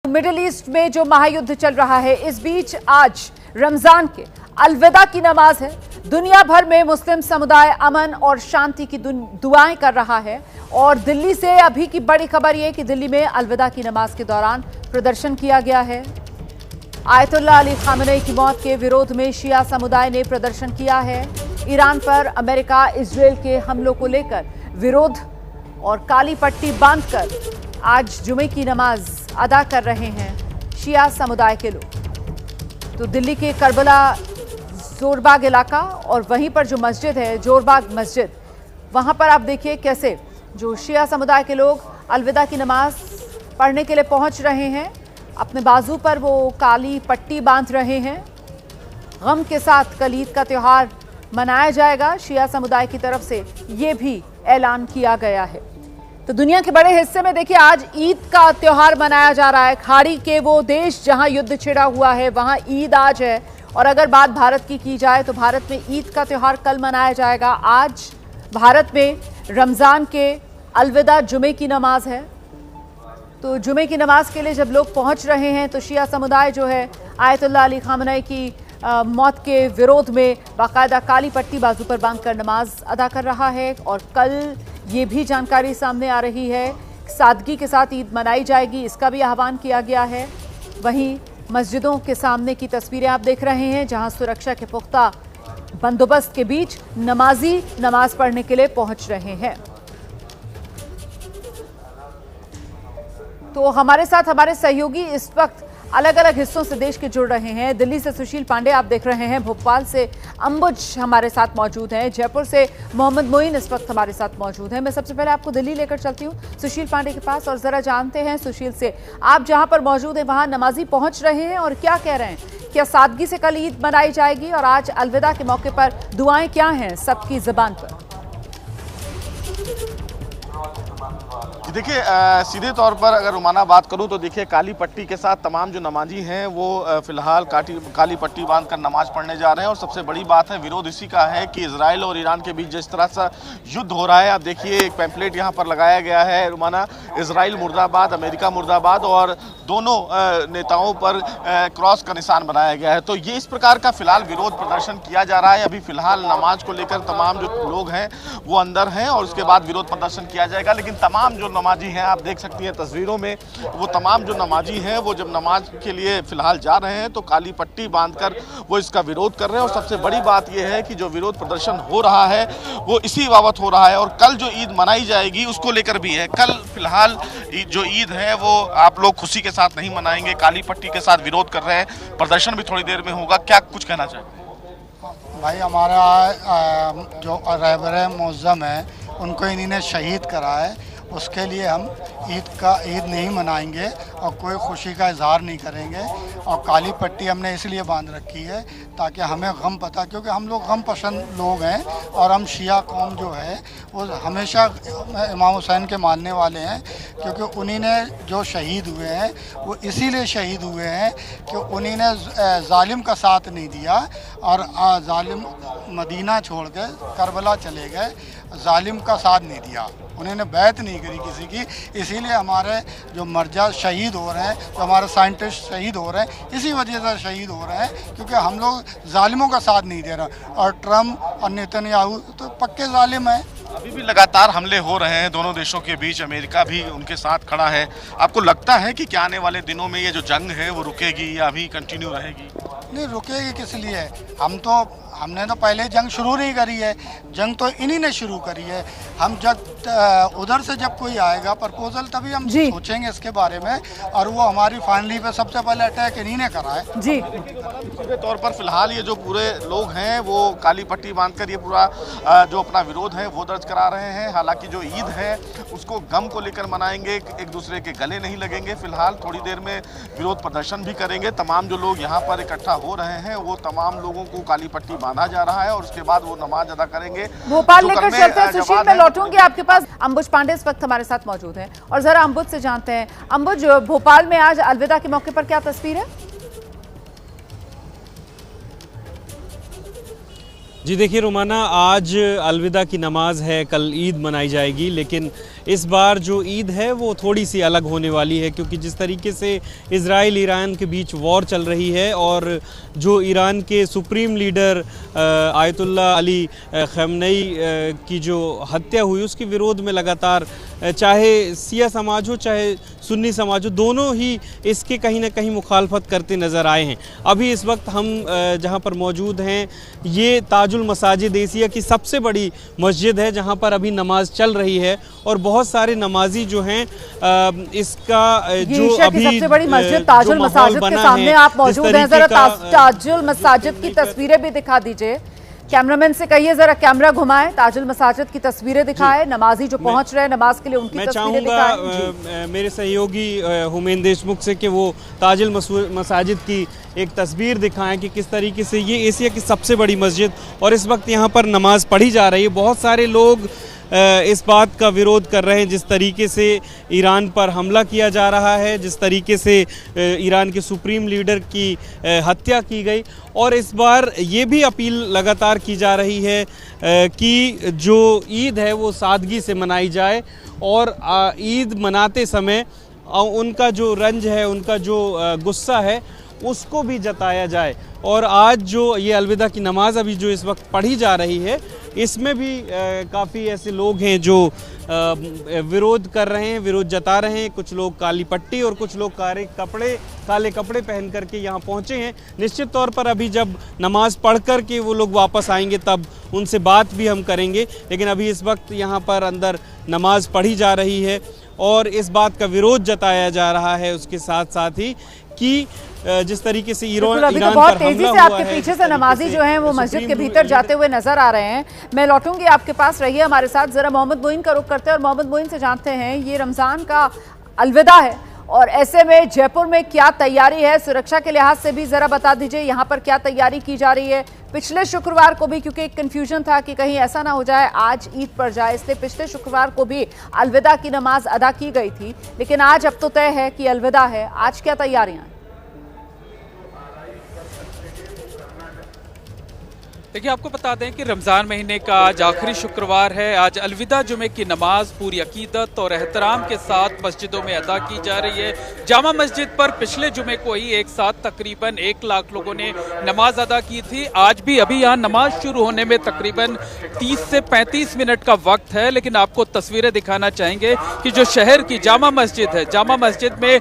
Middle east में जो महायुद्ध चल रहा है, इस बीच आज रमजान के अलविदा की नमाज है। दुनिया भर में मुस्लिम समुदाय अमन और शांति की दुआएं कर रहा है। और दिल्ली से अभी की बड़ी खबर यह कि दिल्ली में अलविदा की नमाज के दौरान प्रदर्शन किया गया है। आयतुल्लाह अली खामेनी की मौत के विरोध में शिया समुदाय ने प्रदर्शन किया है। ईरान पर अमेरिका इजरायल के हमलों को लेकर विरोध और काली पट्टी बांधकर आज जुमे की नमाज अदा कर रहे हैं शिया समुदाय के लोग। तो दिल्ली के करबला जोरबाग इलाका और वहीं पर जो मस्जिद है जोरबाग मस्जिद, वहां पर आप देखिए कैसे जो शिया समुदाय के लोग अलविदा की नमाज पढ़ने के लिए पहुंच रहे हैं। अपने बाजू पर वो काली पट्टी बांध रहे हैं। गम के साथ कल ईद का त्यौहार मनाया जाएगा, शिया समुदाय की तरफ से ये भी ऐलान किया गया है। तो दुनिया के बड़े हिस्से में देखिए आज ईद का त्यौहार मनाया जा रहा है। खाड़ी के वो देश जहां युद्ध छिड़ा हुआ है वहां ईद आज है। और अगर बात भारत की जाए तो भारत में ईद का त्यौहार कल मनाया जाएगा। आज भारत में रमजान के अलविदा जुमे की नमाज है। तो जुमे की नमाज के लिए जब लोग पहुंच रहे हैं तो शिया समुदाय जो है आयतुल्लाह अली खामेनी की मौत के विरोध में बाकायदा काली पट्टी बाजू पर बांधकर नमाज अदा कर रहा है। और कल ये भी जानकारी सामने आ रही है, सादगी के साथ ईद मनाई जाएगी, इसका भी आह्वान किया गया है। वहीं मस्जिदों के सामने की तस्वीरें आप देख रहे हैं जहां सुरक्षा के पुख्ता बंदोबस्त के बीच नमाजी नमाज पढ़ने के लिए पहुंच रहे हैं। तो हमारे साथ हमारे सहयोगी इस वक्त अलग अलग हिस्सों से देश के जुड़ रहे हैं। दिल्ली से सुशील पांडे आप देख रहे हैं, भोपाल से अंबुज हमारे साथ मौजूद हैं, जयपुर से मोहम्मद मोइन इस वक्त हमारे साथ मौजूद हैं। मैं सबसे पहले आपको दिल्ली लेकर चलती हूँ सुशील पांडे के पास और जरा जानते हैं सुशील से, आप जहां पर मौजूद हैं वहां नमाजी पहुंच रहे हैं और क्या कह रहे हैं? क्या सादगी से कल ईद मनाई जाएगी और आज अलविदा के मौके पर दुआएं क्या हैं सबकी जुबान पर? देखिए सीधे तौर पर अगर रोमाना बात करूं तो देखिए काली पट्टी के साथ तमाम जो नमाजी हैं वो फिलहाल काली पट्टी बांधकर नमाज पढ़ने जा रहे हैं। और सबसे बड़ी बात है विरोध इसी का है कि इजराइल और ईरान के बीच जिस तरह से युद्ध हो रहा है, आप देखिए एक पैम्फलेट यहां पर लगाया गया है रोमाना, इजराइल मुर्दाबाद अमेरिका मुर्दाबाद, और दोनों नेताओं पर क्रॉस का निशान बनाया गया है। तो ये इस प्रकार का फिलहाल विरोध प्रदर्शन किया जा रहा है। अभी फिलहाल नमाज को लेकर तमाम जो लोग हैं वो अंदर हैं और उसके बाद विरोध प्रदर्शन किया जाएगा। लेकिन तमाम जो नमाजी हैं, आप देख सकती हैं तस्वीरों में, वो तमाम जो नमाजी हैं वो जब नमाज के लिए फिलहाल जा रहे हैं तो काली पट्टी बांधकर वो इसका विरोध कर रहे हैं। और सबसे बड़ी बात यह है कि जो विरोध प्रदर्शन हो रहा है वो इसी बाबत हो रहा है। और कल जो ईद मनाई जाएगी उसको लेकर भी है। कल फिलहाल जो ईद है वो आप लोग खुशी के साथ नहीं मनाएंगे, काली पट्टी के साथ विरोध कर रहे हैं, प्रदर्शन भी थोड़ी देर में होगा, क्या कुछ कहना चाहते हैं? भाई हमारा जो रहबर मुअज़्ज़म है उनको इन्हीं ने शहीद करा है, उसके लिए हम ईद नहीं मनाएंगे और कोई खुशी का इजहार नहीं करेंगे। और काली पट्टी हमने इसलिए बांध रखी है ताकि हमें गम पता, क्योंकि हम लोग गम पसंद लोग हैं और हम शिया कौम जो है वो हमेशा इमाम हुसैन के मानने वाले हैं। क्योंकि उन्हीं ने जो शहीद हुए हैं वो इसीलिए शहीद हुए हैं कि उन्हीं ने जालिम का साथ नहीं दिया और जालिम मदीना छोड़ के करबला चले गए, जालिम का साथ नहीं दिया, उन्होंने बैत नहीं करी किसी की। इसीलिए हमारे जो मर्जा शहीद हो रहे हैं, जो हमारे साइंटिस्ट शहीद हो रहे हैं, इसी वजह से शहीद हो रहे हैं क्योंकि हम लोग जालिमों का साथ नहीं दे रहे। और ट्रम्प और नेतन्याहू तो पक्के जालिम हैं। अभी भी लगातार हमले हो रहे हैं दोनों देशों के बीच, अमेरिका भी उनके साथ खड़ा है। आपको लगता है कि क्या आने वाले दिनों में ये जो जंग है वो रुकेगी या अभी कंटिन्यू रहेगी? नहीं रुकेगी किस लिए, हमने तो पहले जंग शुरू नहीं करी है, जंग तो इन्हीं ने शुरू करी है। हम जब उधर से जब कोई आएगा प्रपोजल तभी हम सोचेंगे इसके बारे में। और वो हमारी फाइनली पे सबसे पहले अटैक इन्हीं ने करा है जी। सीधे तौर पर फिलहाल ये जो पूरे लोग हैं वो काली पट्टी बांधकर ये पूरा जो अपना विरोध है वो दर्ज करा रहे हैं। हालांकि जो ईद है उसको गम को लेकर मनाएंगे, एक दूसरे के गले नहीं लगेंगे। फिलहाल थोड़ी देर में विरोध प्रदर्शन भी करेंगे। तमाम जो लोग यहाँ पर इकट्ठा हो रहे हैं वो तमाम लोगों को काली पट्टी बांधा जा रहा है और उसके बाद वो नमाज अदा करेंगे। भोपाल लेकर चलते हैं सुशील, मैं लौटूंगी आपके पास। अंबुज पांडे इस वक्त हमारे साथ मौजूद हैं और जरा अंबुज से जानते हैं, अंबुज भोपाल में आज अलविदा के मौके पर क्या तस्वीर है? जी देखिए रोमाना, आज अलविदा की नमाज है, कल ईद मनाई जाएगी, लेकिन इस बार जो ईद है वो थोड़ी सी अलग होने वाली है, क्योंकि जिस तरीके से इजराइल ईरान के बीच वॉर चल रही है और जो ईरान के सुप्रीम लीडर आयतुल्लाह अली खamenei की जो हत्या हुई उसके विरोध में लगातार चाहे सिया समाज हो चाहे सुन्नी समाज हो, दोनों ही इसके कहीं ना कहीं मुखालफत करते नज़र आए हैं। अभी इस वक्त हम जहां पर मौजूद हैं ये ताजुल मसाजिद एशिया की सबसे बड़ी मस्जिद है, जहां पर अभी नमाज चल रही है और बहुत सारे नमाजी जो हैं इसका जो अभी सबसे बड़ी मस्जिद ताजुल मसाजिद के सामने आप मौजूद हैं। जरा ताजुल मसाजिद की तस्वीरें भी दिखा दीजिए, कैमरामैन से कहिए जरा कैमरा घुमाएं, ताजुल मसाजिद की तस्वीरें दिखाएं, नमाजी जो पहुंच रहे हैं नमाज के लिए उनकी तस्वीरें दिखाएं। मैं चाहूँगा मेरे सहयोगी हुमैन देशमुख से कि वो ताजुल मसाजिद की एक तस्वीर दिखाएं कि किस तरीके से ये एशिया की सबसे बड़ी मस्जिद और इस वक्त यहाँ पर नमाज पढ़ी जा रही है। बहुत सारे लोग इस बात का विरोध कर रहे हैं जिस तरीके से ईरान पर हमला किया जा रहा है, जिस तरीके से ईरान के सुप्रीम लीडर की हत्या की गई, और इस बार ये भी अपील लगातार की जा रही है कि जो ईद है वो सादगी से मनाई जाए और ईद मनाते समय उनका जो रंज है, उनका जो गुस्सा है उसको भी जताया जाए। और आज जो ये अलविदा की नमाज अभी जो इस वक्त पढ़ी जा रही है इसमें भी काफ़ी ऐसे लोग हैं जो विरोध कर रहे हैं, विरोध जता रहे हैं। कुछ लोग काली पट्टी और कुछ लोग काले कपड़े पहन करके यहाँ पहुँचे हैं। निश्चित तौर पर अभी जब नमाज पढ़ कर के वो लोग वापस आएंगे तब उनसे बात भी हम करेंगे, लेकिन अभी इस वक्त यहाँ पर अंदर नमाज पढ़ी जा रही है और इस बात का विरोध जताया जा रहा है उसके साथ साथ ही कि जिस तरीके से ईरान तो बहुत तेजी से आपके पीछे से नमाजी जो हैं वो मस्जिद के भीतर जाते हुए नजर आ रहे हैं। मैं लौटूंगी आपके पास, रहिए हमारे साथ। जरा मोहम्मद मोइन का रुख करते हैं और मोहम्मद मोइन से जानते हैं ये रमजान का अलविदा है और ऐसे में जयपुर में क्या तैयारी है, सुरक्षा के लिहाज से भी जरा बता दीजिए यहाँ पर क्या तैयारी की जा रही है। पिछले शुक्रवार को भी क्योंकि एक कंफ्यूजन था कि कहीं ऐसा ना हो जाए आज ईद पड़ जाए, इसलिए पिछले शुक्रवार को भी अलविदा की नमाज अदा की गई थी, लेकिन आज अब तो तय है कि अलविदा है। आज क्या तैयारियां हैं? देखिए, आपको बता दें कि रमज़ान महीने का आज आखिरी शुक्रवार है। आज अलविदा जुमे की नमाज पूरी अकीदत और एहतराम के साथ मस्जिदों में अदा की जा रही है। जामा मस्जिद पर पिछले जुमे को ही एक साथ तकरीबन 1 लाख लोगों ने नमाज अदा की थी। आज भी अभी यहाँ नमाज शुरू होने में तकरीबन 30 से 35 मिनट का वक्त है, लेकिन आपको तस्वीरें दिखाना चाहेंगे कि जो शहर की जामा मस्जिद है, जामा मस्जिद में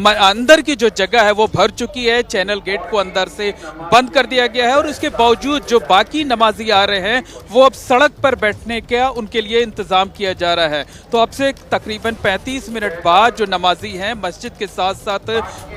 अंदर की जो जगह है वो भर चुकी है। चैनल गेट को अंदर से बंद कर दिया गया है और उसके बावजूद जो बाकी नमाजी आ रहे हैं वो अब सड़क पर बैठने का उनके लिए इंतजाम किया जा रहा है। तो अब से तकरीबन 35 मिनट बाद जो नमाजी हैं मस्जिद के साथ साथ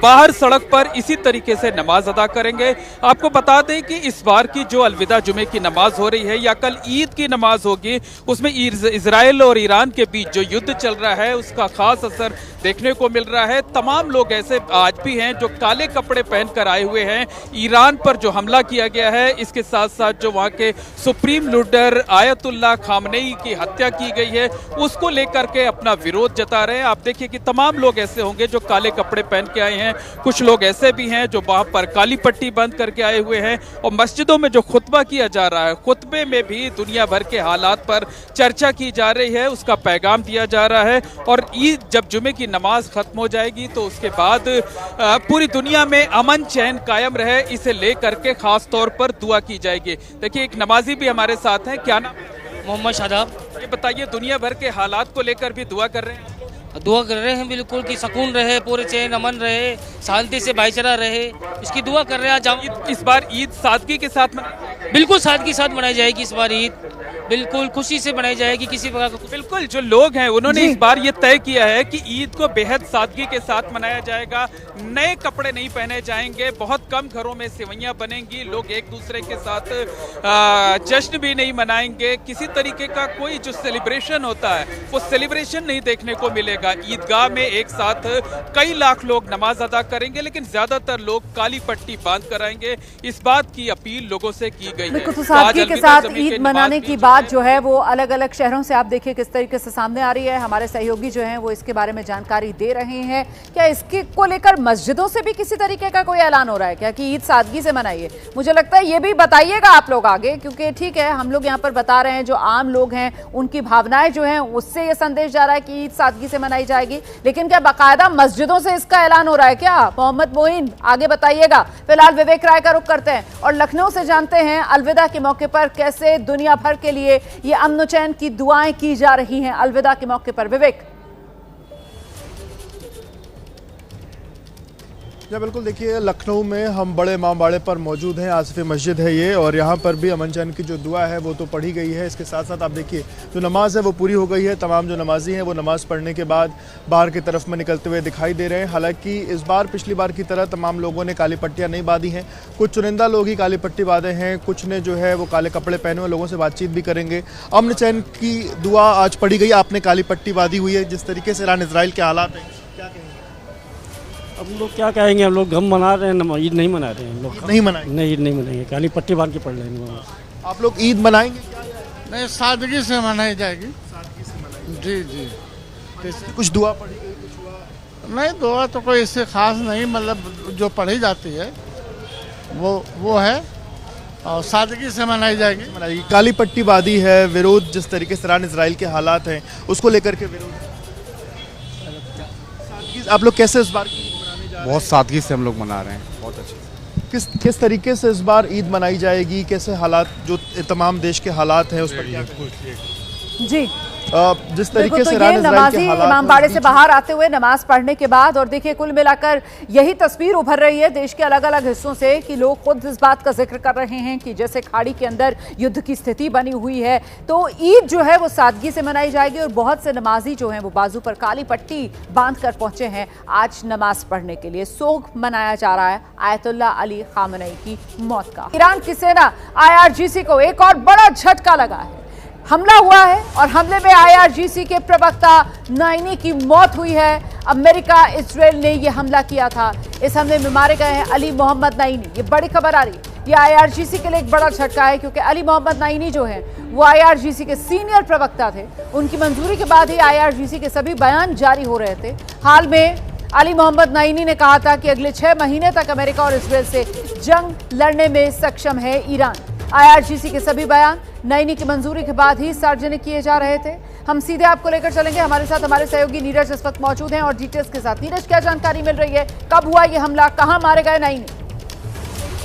बाहर सड़क पर इसी तरीके से नमाज अदा करेंगे। आपको बता दें कि इस बार की जो अलविदा जुमे की नमाज हो रही है या कल ईद की नमाज होगी, उसमें इजराइल और ईरान के बीच जो युद्ध चल रहा है उसका खास असर देखने को मिल रहा है। तमाम लोग ऐसे आज भी हैं जो काले कपड़े पहनकर आए हुए हैं। ईरान पर जो हमला किया गया है इसके साथ साथ जो वहाँ के सुप्रीम लीडर आयतुल्लाह खamenei की हत्या की गई है उसको लेकर के अपना विरोध जता रहे हैं। आप देखिए कि तमाम लोग ऐसे होंगे जो काले कपड़े पहन के आए हैं, कुछ लोग ऐसे भी हैं जो वहाँ पर काली पट्टी बंद करके आए हुए हैं। और मस्जिदों में जो खुतबा किया जा रहा है, खुतबे में भी दुनिया भर के हालात पर चर्चा की जा रही है, उसका पैगाम दिया जा रहा है। और ईद जब जुमे की नमाज खत्म हो जाएगी तो उसके बाद पूरी दुनिया में अमन चैन कायम रहे, इसे लेकर के खास तौर पर दुआ की जाएगी। देखिए, एक नमाजी भी हमारे साथ हैं। क्या नाम? मोहम्मद शादाब। ये बताइए, दुनिया भर के हालात को लेकर भी दुआ कर रहे हैं? दुआ कर रहे हैं बिल्कुल कि सुकून रहे, पूरे चैन अमन रहे, शांति से भाईचारा रहे, इसकी दुआ कर रहे हैं। इस बार ईद सादगी के साथ बिल्कुल सादगी के साथ मनाई जाएगी। इस बार ईद बिल्कुल खुशी से मनाई जाएगी, किसी प्रकार का। बिल्कुल, जो लोग हैं उन्होंने इस बार ये तय किया है कि ईद को बेहद सादगी के साथ मनाया जाएगा। नए कपड़े नहीं पहने जाएंगे, बहुत कम घरों में सेवैयां बनेंगी, लोग एक दूसरे के साथ जश्न भी नहीं मनाएंगे। किसी तरीके का कोई जो सेलिब्रेशन होता है वो सेलिब्रेशन नहीं देखने को मिलेगा। ईदगाह में एक साथ कई लाख लोग नमाज अदा करेंगे, लेकिन ज्यादातर लोग काली पट्टी बांध कर आएंगे। इस बात की अपील लोगों से की गई है। तो सादगी के साथ ईद मनाने की बात बात जो है वो अलग अलग शहरों से आप देखिए किस तरीके से सामने आ रही है। हमारे सहयोगी जो हैं वो इसके बारे में जानकारी दे रहे हैं। क्या इसके को लेकर मस्जिदों से भी किसी तरीके का कोई ऐलान हो रहा है क्या कि ईद सादगी से मनाइए? मुझे लगता है ये भी बताइएगा आप लोग आगे, क्योंकि ठीक है हम लोग यहाँ पर बता रहे हैं जो आम लोग हैं उनकी भावनाएं जो हैं उससे ये संदेश जा रहा है कि ईद सादगी से मनाई जाएगी, लेकिन क्या बाकायदा मस्जिदों से इसका ऐलान हो रहा है क्या? मोहम्मद मोइन आगे बताइएगा। फिलहाल विवेक राय का रुख करते हैं और लखनऊ से जानते हैं अलविदा के मौके पर कैसे दुनिया भर के लिए ये अमन चैन की दुआएं की जा रही हैं अलविदा के मौके पर। विवेक। जी बिल्कुल, देखिए लखनऊ में हम बड़े इमामबाड़े पर मौजूद हैं। आसिफी मस्जिद है ये, और यहाँ पर भी अमन चैन की जो दुआ है वो तो पढ़ी गई है। इसके साथ साथ आप देखिए जो नमाज है वो पूरी हो गई है। तमाम जो नमाजी हैं वो नमाज़ पढ़ने के बाद बाहर की तरफ में निकलते हुए दिखाई दे रहे हैं। हालांकि इस बार पिछली बार की तरह तमाम लोगों ने काली पट्टियाँ नहीं बांधी हैं। कुछ चुनिंदा लोग ही काली पट्टी बांधे हैं, कुछ ने जो है वो काले कपड़े पहने हुए। लोगों से बातचीत भी करेंगे। अमन चैन की दुआ आज पढ़ी गई, आपने काली पट्टी बांधी हुई है। जिस तरीके से ईरान इसराइल के हालात हैं, क्या कहेंगे? हम लोग क्या कहेंगे, हम लोग गम मना रहे हैं, ईद नहीं मना रहे हैं। हम लोग नहीं मनाएंगे? नहीं, ईद नहीं मनाएंगे, काली पट्टी बांध के पढ़ रहे हैं। आप लोग ईद मनाएंगे? नहीं, सादगी से मनाई जाएगी। सादगी से मनाएंगे। जी जी। कुछ दुआ पढ़ी गई, कुछ हुआ? नहीं, दुआ तो कोई इससे खास नहीं, मतलब जो पढ़ी जाती है वो है, और सादगी से मनाई जाएगी। काली पट्टी बांधी है, विरोध जिस तरीके से ईरान इसराइल के हालात हैं उसको लेकर के विरोध। आप लोग कैसे इस बार बहुत सादगी से हम लोग मना रहे हैं, बहुत अच्छे। किस तरीके से इस बार ईद मनाई जाएगी? कैसे हालात, जो तमाम देश के हालात हैं उस पर क्या जी जिस तरीके से नमाजी इमामबाड़े से बाहर आते हुए नमाज पढ़ने के बाद, और देखिए कुल मिलाकर यही तस्वीर उभर रही है देश के अलग अलग हिस्सों से कि लोग खुद इस बात का जिक्र कर रहे हैं कि जैसे खाड़ी के अंदर युद्ध की स्थिति बनी हुई है, तो ईद जो है वो सादगी से मनाई जाएगी। और बहुत से नमाजी जो हैं वो बाजू पर काली पट्टी बांध कर पहुंचे हैं आज नमाज पढ़ने के लिए। सोग मनाया जा रहा है आयतुल्ला अली खामनेई की मौत का। ईरान की सेना IRGC को एक और बड़ा झटका लगा है। हमला हुआ है और हमले में IRGC के प्रवक्ता नाइनी की मौत हुई है। अमेरिका इजराइल ने यह हमला किया था। इस हमले में मारे गए हैं अली मोहम्मद नाइनी। ये बड़ी खबर आ रही है। ये IRGC के लिए एक बड़ा झटका है, क्योंकि अली मोहम्मद नाइनी जो है वो IRGC के सीनियर प्रवक्ता थे। उनकी मंजूरी के बाद ही IRGC के सभी बयान जारी हो रहे थे। हाल में अली मोहम्मद नाइनी ने कहा था कि अगले 6 महीने तक अमेरिका और इजराइल से जंग लड़ने में सक्षम है ईरान। IRGC के सभी बयान नाइनी की मंजूरी के बाद ही सार्वजनिक किए जा रहे थे। हम सीधे आपको लेकर चलेंगे। हमारे साथ हमारे सहयोगी नीरज इस वक्त मौजूद हैं और डिटेल्स के साथ। नीरज, क्या जानकारी मिल रही है? कब हुआ ये हमला? कहां मारे गए नाइनी?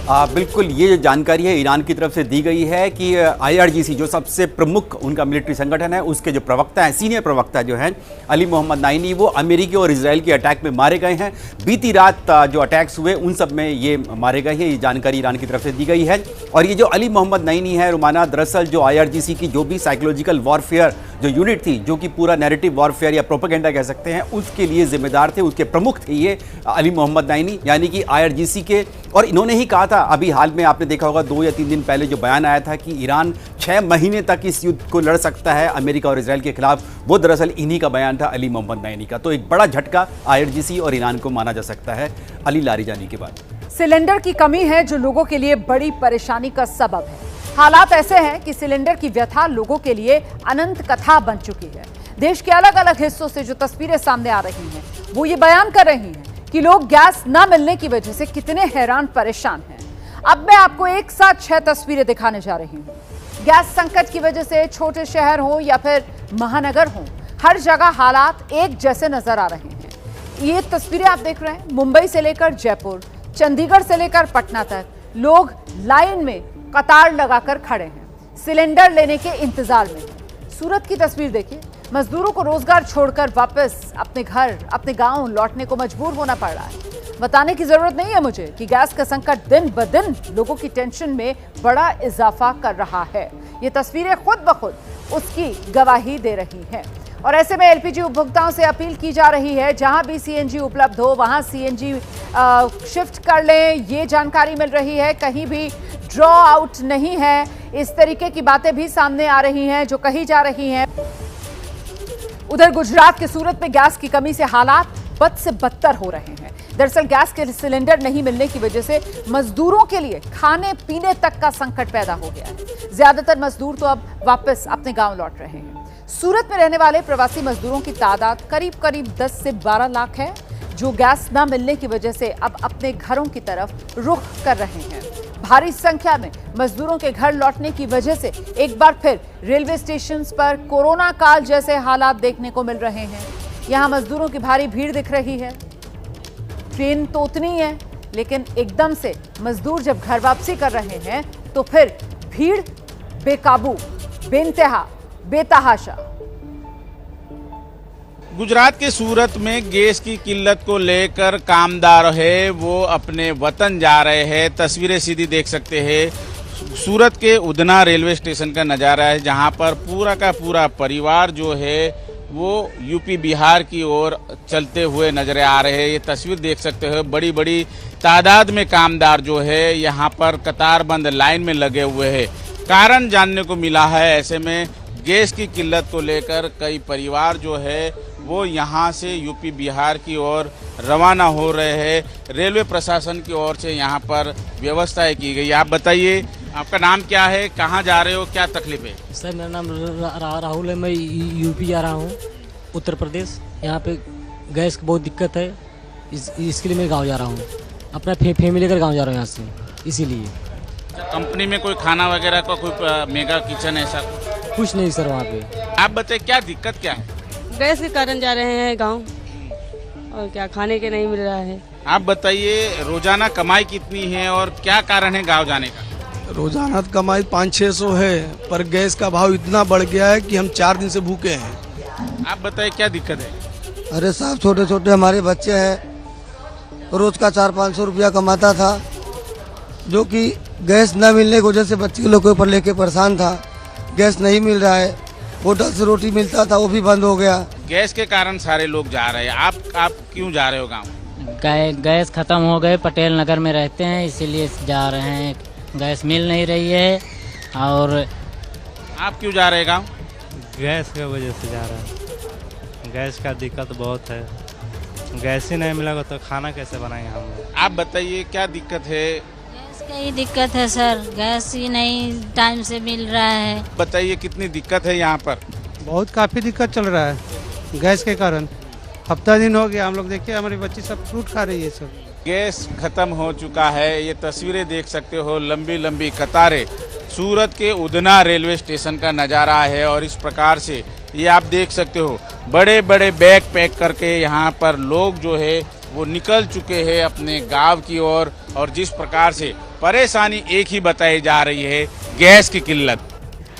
बिल्कुल, ये जो जानकारी है ईरान की तरफ से दी गई है कि IRGC जो सबसे प्रमुख उनका मिलिट्री संगठन है, उसके जो प्रवक्ता हैं, सीनियर प्रवक्ता जो हैं अली मोहम्मद नाइनी, वो अमेरिकी और इजराइल के अटैक में मारे गए हैं। बीती रात जो अटैक्स हुए उन सब में ये मारे गए हैं। ये जानकारी ईरान की तरफ से दी गई है। और ये जो अली मोहम्मद नाइनी है रुमाना, दरअसल जो IRGC की जो भी साइकोलॉजिकल वॉरफेयर जो यूनिट थी, जो कि पूरा नैरेटिव वॉरफेयर या प्रोपेगेंडा कह सकते हैं, उसके लिए जिम्मेदार थे। उसके प्रमुख थे ये अली मोहम्मद नाइनी, यानी कि IRGC के। और इन्होंने ही कहा था, अभी हाल में आपने देखा होगा 2 या 3 दिन पहले जो बयान आया था कि ईरान 6 महीने तक इस युद्ध को लड़ सकता है अमेरिका और इजराइल के खिलाफ, वो दरअसल इन्हीं का बयान था, अली मोहम्मद नाइनी का। तो एक बड़ा झटका IRGC और ईरान को माना जा सकता है अली लारीजानी के बाद। सिलेंडर की कमी है जो लोगों के लिए बड़ी परेशानी का सबब है। हालात ऐसे हैं कि सिलेंडर की व्यथा लोगों के लिए अनंत कथा बन चुकी है। देश के अलग अलग हिस्सों से जो तस्वीरें सामने आ रही हैं वो ये बयान कर रही हैं कि लोग गैस न मिलने की वजह से कितने हैरान परेशान हैं। अब मैं आपको एक साथ 6 तस्वीरें दिखाने जा रही हूँ। गैस संकट की वजह से छोटे शहर हो या फिर महानगर हो, हर जगह हालात एक जैसे नजर आ रहे हैं। ये तस्वीरें आप देख रहे हैं, मुंबई से लेकर जयपुर, चंडीगढ़ से लेकर पटना तक लोग लाइन में कतार लगाकर खड़े हैं, सिलेंडर लेने के इंतजार में। सूरत की तस्वीर देखिए, मजदूरों को रोजगार छोड़कर वापस अपने घर, अपने गांव लौटने को मजबूर होना पड़ रहा है। बताने की जरूरत नहीं है मुझे कि गैस का संकट दिन ब दिन लोगों की टेंशन में बड़ा इजाफा कर रहा है। ये तस्वीरें खुद ब खुद उसकी गवाही दे रही हैं। और ऐसे में LPG उपभोक्ताओं से अपील की जा रही है, जहां भी CNG उपलब्ध हो वहां CNG शिफ्ट कर लें। ये जानकारी मिल रही है, कहीं भी ड्रॉ आउट नहीं है। इस तरीके की बातें भी सामने आ रही हैं जो कही जा रही हैं। उधर गुजरात के सूरत में गैस की कमी से हालात बद से बदतर हो रहे हैं। दरअसल गैस के सिलेंडर नहीं मिलने की वजह से मजदूरों के लिए खाने पीने तक का संकट पैदा हो गया है। ज्यादातर मजदूर तो अब वापस अपने गांव लौट रहे हैं। सूरत में रहने वाले प्रवासी मजदूरों की तादाद करीब 10 से 12 लाख है, जो गैस न मिलने की वजह से अब अपने घरों की तरफ रुख कर रहे हैं। भारी संख्या में मजदूरों के घर लौटने की वजह से एक बार फिर रेलवे स्टेशन पर कोरोना काल जैसे हालात देखने को मिल रहे हैं। यहां मजदूरों की भारी भीड़ दिख रही है। ट्रेन तो उतनी है, लेकिन एकदम से मजदूर जब घर वापसी कर रहे हैं तो फिर भीड़ बेकाबू, बेइंतहा, बेतहाशा। गुजरात के सूरत में गैस की किल्लत को लेकर कामदार है वो अपने वतन जा रहे हैं। तस्वीरें सीधी देख सकते हैं। सूरत के उधना रेलवे स्टेशन का नज़ारा है, जहां पर पूरा का पूरा परिवार जो है वो यूपी बिहार की ओर चलते हुए नजर आ रहे हैं। ये तस्वीर देख सकते हो, बड़ी बड़ी तादाद में कामदार जो है यहाँ पर कतारबंद लाइन में लगे हुए हैं। कारण जानने को मिला है, ऐसे में गैस की किल्लत को लेकर कई परिवार जो है वो यहाँ से यूपी बिहार की ओर रवाना हो रहे हैं। रेलवे प्रशासन की ओर से यहाँ पर व्यवस्थाएं की गई। आप बताइए, आपका नाम क्या है, कहाँ जा रहे हो, क्या तकलीफ है? सर मेरा नाम राहुल है, मैं यूपी जा रहा हूँ, उत्तर प्रदेश। यहाँ पे गैस की बहुत दिक्कत है, इसके लिए मैं गाँव जा रहा हूँ। अपना फैमिली लेकर गाँव जा रहा हूँ यहाँ से, इसीलिए। कंपनी में कोई खाना वगैरह का कोई मेगा किचन ऐसा कुछ नहीं सर वहाँ पे। आप बताइए क्या दिक्कत क्या है? गैस के कारण जा रहे हैं गांव, और क्या खाने के नहीं मिल रहा है। आप बताइए रोजाना कमाई कितनी है और क्या कारण है गांव जाने का? रोजाना कमाई 500-600 है, पर गैस का भाव इतना बढ़ गया है कि हम 4 दिन से भूखे हैं। आप बताइए क्या दिक्कत है? अरे साहब, छोटे छोटे हमारे बच्चे हैं, रोज का 400-500 रुपया कमाता था, जो कि गैस न मिलने की वजह से बच्चे लोग के ऊपर लेके परेशान था। गैस नहीं मिल रहा है, होटल से रोटी मिलता था वो भी बंद हो गया। गैस के कारण सारे लोग जा रहे हैं। आप क्यों जा रहे हो गांव? गैस खत्म हो गए, पटेल नगर में रहते हैं इसीलिए जा रहे हैं। गैस मिल नहीं रही है। और आप क्यों जा रहे हैं गांव? गैस की वजह से जा रहे हैं। गैस का दिक्कत बहुत है, गैस ही नहीं मिलेगा तो खाना कैसे बनाएंगे हम लोग? आप बताइए क्या दिक्कत है? यही दिक्कत है सर, गैस ही नहीं टाइम से मिल रहा है। बताइए कितनी दिक्कत है यहाँ पर? बहुत काफ़ी दिक्कत चल रहा है गैस के कारण। हफ्ता दिन हो गया, हम लोग देखिए हमारी बच्ची सब फ्रूट खा रही है। सब गैस खत्म हो चुका है। ये तस्वीरें देख सकते हो, लंबी लंबी कतारें सूरत के उधना रेलवे स्टेशन का नज़ारा है। और इस प्रकार से ये आप देख सकते हो, बड़े बड़े बैग पैक करके यहाँ पर लोग जो है वो निकल चुके हैं अपने गांव की ओर। और जिस प्रकार से परेशानी एक ही बताई जा रही है, गैस की किल्लत।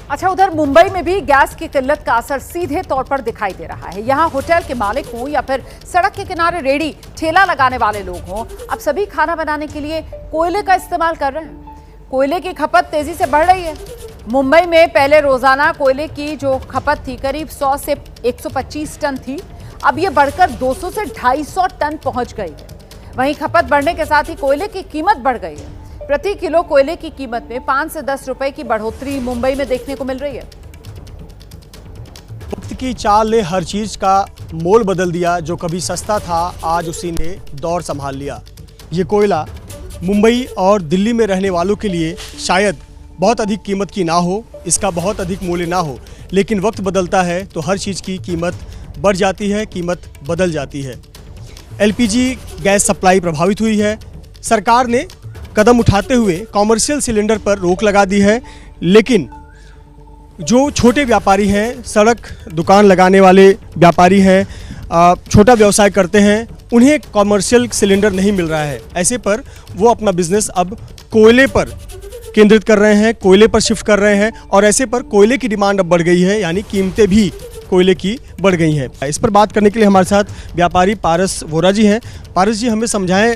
अच्छा, उधर मुंबई में भी गैस की किल्लत का असर सीधे तौर पर दिखाई दे रहा है। यहाँ होटल के मालिक हों या फिर सड़क के किनारे रेडी ठेला लगाने वाले लोग हों, अब सभी खाना बनाने के लिए कोयले का इस्तेमाल कर रहे हैं। कोयले की खपत तेजी से बढ़ रही है। मुंबई में पहले रोजाना कोयले की जो खपत थी करीब 100 से 125 टन थी, अब ये बढ़कर 200 से 250 टन पहुंच गई है। वहीं खपत बढ़ने के साथ ही कोयले की कीमत बढ़ गई है। प्रति किलो कोयले की कीमत में 5 से 10 रुपए की बढ़ोतरी मुंबई में देखने को मिल रही है। वक्त की चाल ने हर चीज का मोल बदल दिया। जो कभी सस्ता था, आज उसी ने दौर संभाल लिया। ये कोयला मुंबई और दिल्ली में रहने वालों के लिए शायद बहुत अधिक कीमत की ना हो, इसका बहुत अधिक मूल्य ना हो, लेकिन वक्त बदलता है तो हर चीज़ की कीमत बढ़ जाती है, कीमत बदल जाती है। एलपीजी गैस सप्लाई प्रभावित हुई है। सरकार ने कदम उठाते हुए कॉमर्शियल सिलेंडर पर रोक लगा दी है, लेकिन जो छोटे व्यापारी हैं, सड़क दुकान लगाने वाले व्यापारी हैं, छोटा व्यवसाय करते हैं, उन्हें कॉमर्शियल सिलेंडर नहीं मिल रहा है। ऐसे पर वो अपना बिजनेस अब कोयले पर केंद्रित कर रहे हैं, कोयले पर शिफ्ट कर रहे हैं। और ऐसे पर कोयले की डिमांड अब बढ़ गई है, यानी कीमतें भी कोयले की बढ़ गई हैं। इस पर बात करने के लिए हमारे साथ व्यापारी पारस वोरा जी हैं। पारस जी, हमें समझाएं,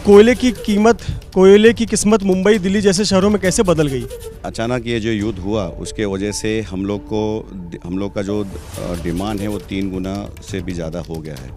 कोयले की कीमत, कोयले की किस्मत मुंबई, दिल्ली जैसे शहरों में कैसे बदल गई? अचानक ये जो युद्ध हुआ उसके वजह से हम लोग का जो डिमांड है वो 3 गुना से भी ज़्यादा हो गया है,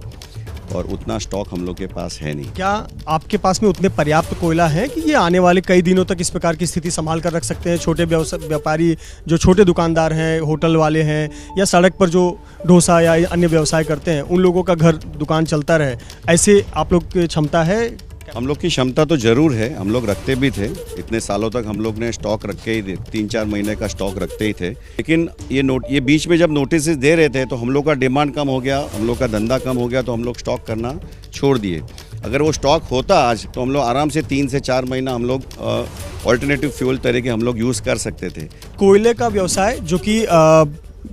और उतना स्टॉक हम लोग के पास है नहीं। क्या आपके पास में उतने पर्याप्त कोयला है कि ये आने वाले कई दिनों तक इस प्रकार की स्थिति संभाल कर रख सकते हैं? छोटे व्यापारी, जो छोटे दुकानदार हैं, होटल वाले हैं, या सड़क पर जो डोसा या अन्य व्यवसाय करते हैं, उन लोगों का घर दुकान चलता रहे, ऐसे आप लोग की क्षमता है? हम लोग की क्षमता तो जरूर है, हम लोग रखते भी थे। इतने सालों तक हम लोग ने स्टॉक रखे ही 3-4 महीने का स्टॉक रखते ही थे। लेकिन ये बीच में जब नोटिस दे रहे थे तो हम लोग का डिमांड कम हो गया, हम लोग का धंधा कम हो गया, तो हम लोग स्टॉक करना छोड़ दिए। अगर वो स्टॉक होता आज तो हम लोग आराम से 3 से 4 महीना हम लोग ऑल्टरनेटिव फ्यूल तरह के हम लोग यूज़ कर सकते थे। कोयले का व्यवसाय जो कि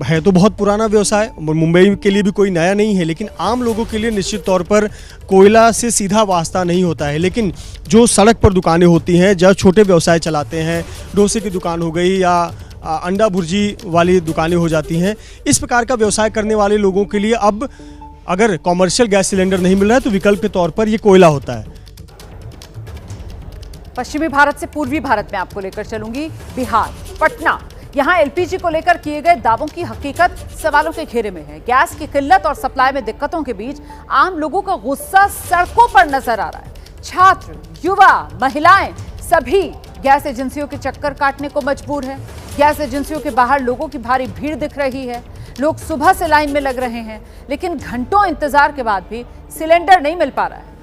है तो बहुत पुराना व्यवसाय, मुंबई के लिए भी कोई नया नहीं है, लेकिन आम लोगों के लिए निश्चित तौर पर कोयला से सीधा वास्ता नहीं होता है। लेकिन जो सड़क पर दुकानें होती हैं, जहाँ छोटे व्यवसाय चलाते हैं, डोसे की दुकान हो गई या अंडा भुर्जी वाली दुकानें हो जाती हैं, इस प्रकार का व्यवसाय करने वाले लोगों के लिए अब अगर कॉमर्शियल गैस सिलेंडर नहीं मिल रहा है तो विकल्प के तौर पर ये कोयला होता है। पश्चिमी भारत से पूर्वी भारत में आपको लेकर चलूंगी। बिहार, पटना, यहां एलपीजी को लेकर किए गए दावों की हकीकत सवालों के घेरे में है। गैस की किल्लत और सप्लाई में दिक्कतों के बीच आम लोगों का गुस्सा सड़कों पर नजर आ रहा है। छात्र, युवा, महिलाएं सभी गैस एजेंसियों के चक्कर काटने को मजबूर है। गैस एजेंसियों के बाहर लोगों की भारी भीड़ दिख रही है। लोग सुबह से लाइन में लग रहे हैं, लेकिन घंटों इंतजार के बाद भी सिलेंडर नहीं मिल पा रहा है।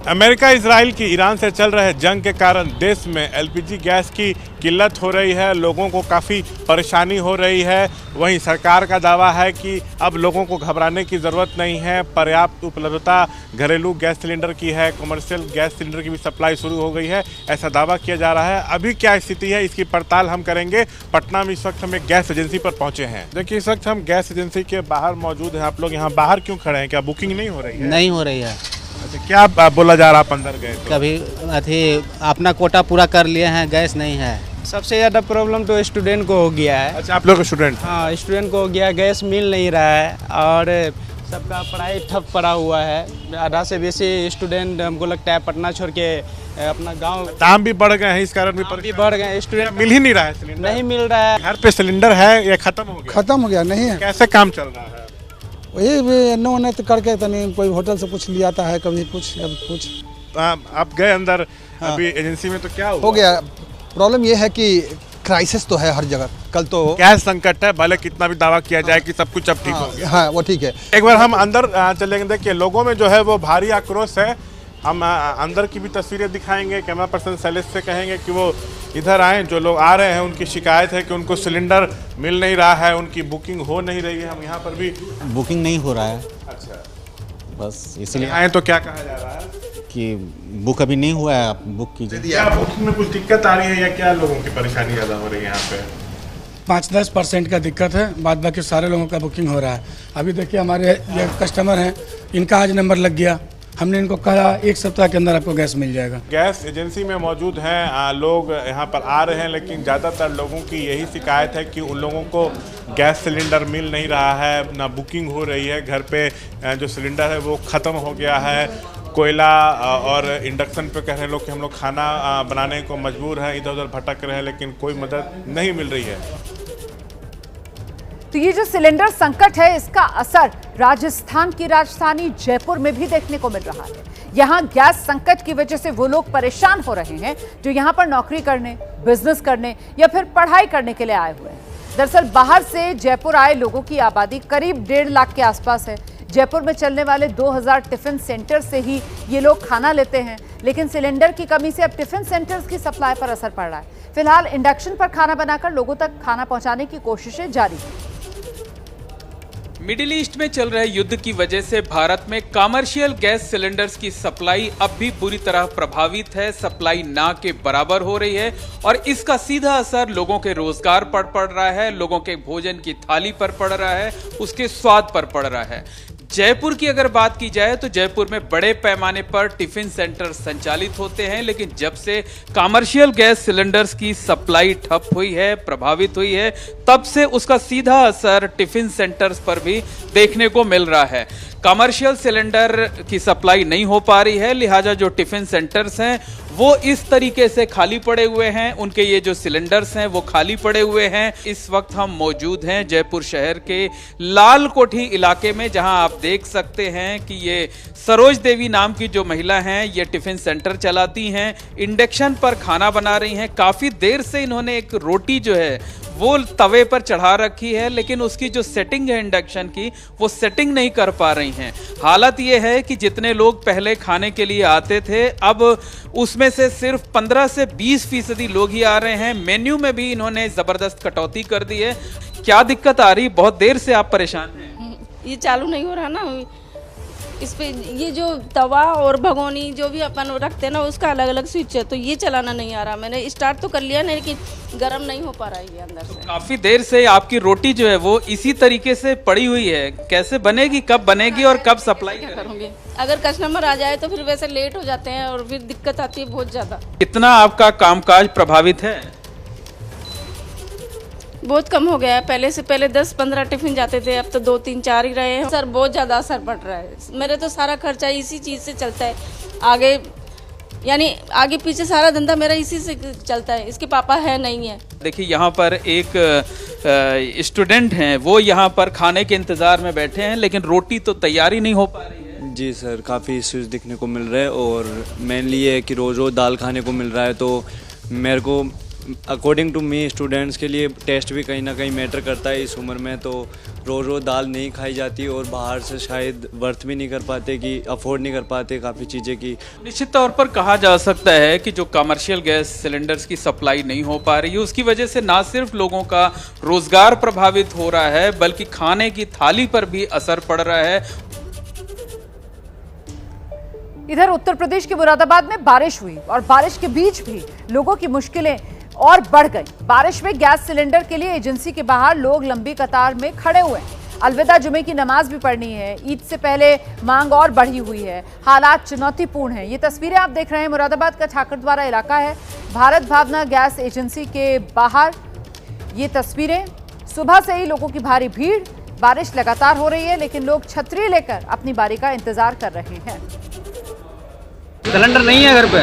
अमेरिका इजराइल की ईरान से चल रहे जंग के कारण देश में एलपीजी गैस की किल्लत हो रही है, लोगों को काफ़ी परेशानी हो रही है। वहीं सरकार का दावा है कि अब लोगों को घबराने की ज़रूरत नहीं है, पर्याप्त उपलब्धता घरेलू गैस सिलेंडर की है, कमर्शियल गैस सिलेंडर की भी सप्लाई शुरू हो गई है, ऐसा दावा किया जा रहा है। अभी क्या स्थिति है इसकी पड़ताल हम करेंगे। पटना में इस वक्त हम एक गैस एजेंसी पर पहुँचे हैं। देखिए, इस वक्त हम गैस एजेंसी के बाहर मौजूद हैं। आप लोग यहाँ बाहर क्यों खड़े हैं? क्या बुकिंग नहीं हो रही है? नहीं हो रही है। अच्छा, क्या बोला जा रहा, आप अंदर गए तो? कभी अथी अपना कोटा पूरा कर लिए हैं, गैस नहीं है। सबसे ज़्यादा प्रॉब्लम तो स्टूडेंट को हो गया है। अच्छा, आप लोग स्टूडेंट? हाँ, स्टूडेंट को हो गया, गैस मिल नहीं रहा है और सबका पढ़ाई ठप पड़ा हुआ है। आधा से बेसी स्टूडेंट हमको लगता है पटना छोड़ के अपना गांव। दाम भी बढ़ गए हैं, इस कारण भी बढ़ गए। स्टूडेंट मिल ही नहीं रहा है सिलेंडर? नहीं मिल रहा है। घर पे सिलेंडर है या खत्म हो गया? खत्म हो गया, नहीं है। कैसे काम चल रहा है? वही नो तो करके तनी कोई होटल से कुछ ले आता है, कभी कुछ कभी कुछ। आप गए अंदर? हाँ। अभी एजेंसी में तो क्या हो गया? प्रॉब्लम ये है कि क्राइसिस तो है हर जगह। कल तो गैस संकट है, भले कितना भी दावा किया जाए कि सब कुछ अब ठीक हो गया। हाँ, वो ठीक है। एक बार हम अंदर चलेंगे। देखिए, लोगों में जो है वो भारी आक्रोश है। हम अंदर की भी तस्वीरें दिखाएंगे। कैमरा पर्सन शैलेश से कहेंगे कि वो इधर आएँ। जो लोग आ रहे हैं उनकी शिकायत है कि उनको सिलेंडर मिल नहीं रहा है, उनकी बुकिंग हो नहीं रही है। हम यहाँ पर भी बुकिंग नहीं हो रहा है। अच्छा, बस इसलिए आए तो क्या कहा जा रहा है कि बुक अभी नहीं हुआ है, आप बुक कीजिए। क्या बुकिंग में कुछ दिक्कत आ रही है या क्या लोगों की परेशानी ज़्यादा हो रही है? यहाँ पे 5-10% का दिक्कत है, बाद बाकी सारे लोगों का बुकिंग हो रहा है। अभी देखिए, हमारे ये कस्टमर हैं, इनका आज नंबर लग गया। हमने इनको कहा 1 सप्ताह के अंदर आपको गैस मिल जाएगा। गैस एजेंसी में मौजूद हैं लोग, यहाँ पर आ रहे हैं, लेकिन ज़्यादातर लोगों की यही शिकायत है कि उन लोगों को गैस सिलेंडर मिल नहीं रहा है, ना बुकिंग हो रही है। घर पे जो सिलेंडर है वो ख़त्म हो गया है। कोयला और इंडक्शन पे कह रहे हैं लोग कि हम लोग खाना बनाने को मजबूर हैं, इधर उधर भटक रहे हैं, लेकिन कोई मदद नहीं मिल रही है। तो ये जो सिलेंडर संकट है, इसका असर राजस्थान की राजधानी जयपुर में भी देखने को मिल रहा है। यहाँ गैस संकट की वजह से वो लोग परेशान हो रहे हैं जो यहाँ पर नौकरी करने, बिजनेस करने या फिर पढ़ाई करने के लिए आए हुए हैं। दरअसल बाहर से जयपुर आए लोगों की आबादी करीब 1.5 लाख के आसपास है। जयपुर में चलने वाले 2000 टिफिन सेंटर से ही ये लोग खाना लेते हैं, लेकिन सिलेंडर की कमी से अब टिफिन सेंटर्स की सप्लाई पर असर पड़ रहा है। फिलहाल इंडक्शन पर खाना बनाकर लोगों तक खाना पहुंचाने की कोशिशें जारी हैं। मिडिल ईस्ट में चल रहे युद्ध की वजह से भारत में कमर्शियल गैस सिलेंडर्स की सप्लाई अब भी बुरी तरह प्रभावित है। सप्लाई ना के बराबर हो रही है और इसका सीधा असर लोगों के रोजगार पर पड़ रहा है, लोगों के भोजन की थाली पर पड़ रहा है, उसके स्वाद पर पड़ रहा है। जयपुर की अगर बात की जाए तो जयपुर में बड़े पैमाने पर टिफिन सेंटर संचालित होते हैं, लेकिन जब से कमर्शियल गैस सिलेंडर्स की सप्लाई ठप हुई है, प्रभावित हुई है, तब से उसका सीधा असर टिफिन सेंटर्स पर भी देखने को मिल रहा है। कमर्शियल सिलेंडर की सप्लाई नहीं हो पा रही है, लिहाजा जो टिफिन सेंटर्स हैं वो इस तरीके से खाली पड़े हुए हैं, उनके ये जो सिलेंडर्स हैं वो खाली पड़े हुए हैं। इस वक्त हम मौजूद हैं जयपुर शहर के लाल कोठी इलाके में, जहां आप देख सकते हैं कि ये सरोज देवी नाम की जो महिला हैं ये टिफिन सेंटर चलाती हैं, इंडक्शन पर खाना बना रही हैं। काफी देर से इन्होंने एक रोटी जो है वो तवे पर चढ़ा रखी है, लेकिन उसकी जो सेटिंग है इंडक्शन की, वो सेटिंग नहीं कर पा रही हैं। हालत ये है कि जितने लोग पहले खाने के लिए आते थे, अब उसमें से सिर्फ 15 से 20% लोग ही आ रहे हैं। मेन्यू में भी इन्होंने जबरदस्त कटौती कर दी है। क्या दिक्कत आ रही? बहुत देर से आप परेशान हैं। ये चालू नहीं हो रहा ना, इस पे ये जो तवा और भगोनी जो भी अपन रखते हैं ना, उसका अलग अलग स्विच है, तो ये चलाना नहीं आ रहा। मैंने स्टार्ट तो कर लिया ना, लेकिन गर्म नहीं हो पा रहा है ये अंदर से। काफी देर से आपकी रोटी जो है वो इसी तरीके से पड़ी हुई है, कैसे बनेगी, कब बनेगी और कब सप्लाई करूँगी? अगर कस्टमर आ जाए तो फिर वैसे लेट हो जाते हैं और फिर दिक्कत आती है बहुत ज्यादा। कितना आपका कामकाज प्रभावित है? बहुत कम हो गया है। पहले 10-15 टिफिन जाते थे, अब तो 2-3-4 ही रहे हैं। सर बहुत ज़्यादा असर पड़ रहा है। मेरे तो सारा खर्चा इसी चीज़ से चलता है। आगे पीछे सारा धंधा मेरा इसी से चलता है। इसके पापा है नहीं है। देखिए यहाँ पर एक स्टूडेंट हैं, वो यहाँ पर खाने के इंतज़ार में बैठे हैं, लेकिन रोटी तो तैयारी नहीं हो पा रही है। जी सर, काफ़ी इश्यूज दिखने को मिल रहे हैं और मेनली ये है कि रोज़ रोज़ दाल खाने को मिल रहा है। तो मेरे को अकॉर्डिंग टू मी स्टूडेंट्स के लिए टेस्ट भी कहीं ना कहीं मैटर करता है इस उम्र में। तो रोज़ रोज़ दाल नहीं खाई जाती और बाहर से शायद वर्थ भी नहीं कर पाते, कि अफोर्ड नहीं कर पाते काफ़ी चीज़ें की। निश्चित तौर पर कहा जा सकता है कि जो कमर्शियल गैस सिलेंडर्स की सप्लाई नहीं हो पा रही है, उसकी वजह से ना सिर्फ लोगों का रोजगार प्रभावित हो रहा है, बल्कि खाने की थाली पर भी असर पड़ रहा है। इधर उत्तर प्रदेश के मुरादाबाद में बारिश हुई और बारिश के बीच भी लोगों की मुश्किलें और बढ़ गई। बारिश में गैस सिलेंडर के लिए एजेंसी के बाहर लोग लंबी कतार में खड़े हुए हैं। अलविदा जुमे की नमाज भी पढ़नी है। ईद से पहले मांग और बढ़ी हुई है। हालात चुनौतीपूर्ण हैं। ये तस्वीरें आप देख रहे हैं, मुरादाबाद का ठाकरद्वारा इलाका है, भारत भावना गैस एजेंसी के बाहर ये तस्वीरें। सुबह से ही लोगों की भारी भीड़। बारिश लगातार हो रही है, लेकिन लोग छतरी लेकर अपनी बारी का इंतजार कर रहे हैं। सिलेंडर नहीं है घर पे,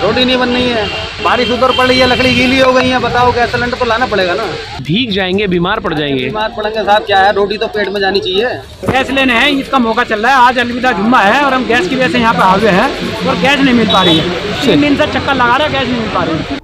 रोटी नहीं बन रही है, बारिश उधर पड़ रही है, लकड़ी गीली हो गई है। बताओ क्या, सिलेंडर तो लाना पड़ेगा ना। भीग जाएंगे, बीमार पड़ जाएंगे। बीमार पड़ेंगे साहब, क्या है, रोटी तो पेट में जानी चाहिए। गैस लेने हैं, ईद का मौका चल रहा है, आज अलविदा जुम्मा है और हम गैस की वजह से यहाँ पे हावे हैं और गैस नहीं मिल पा रही है। 3 दिन से चक्कर लगा रहे हैं, गैस नहीं मिल पा रही है।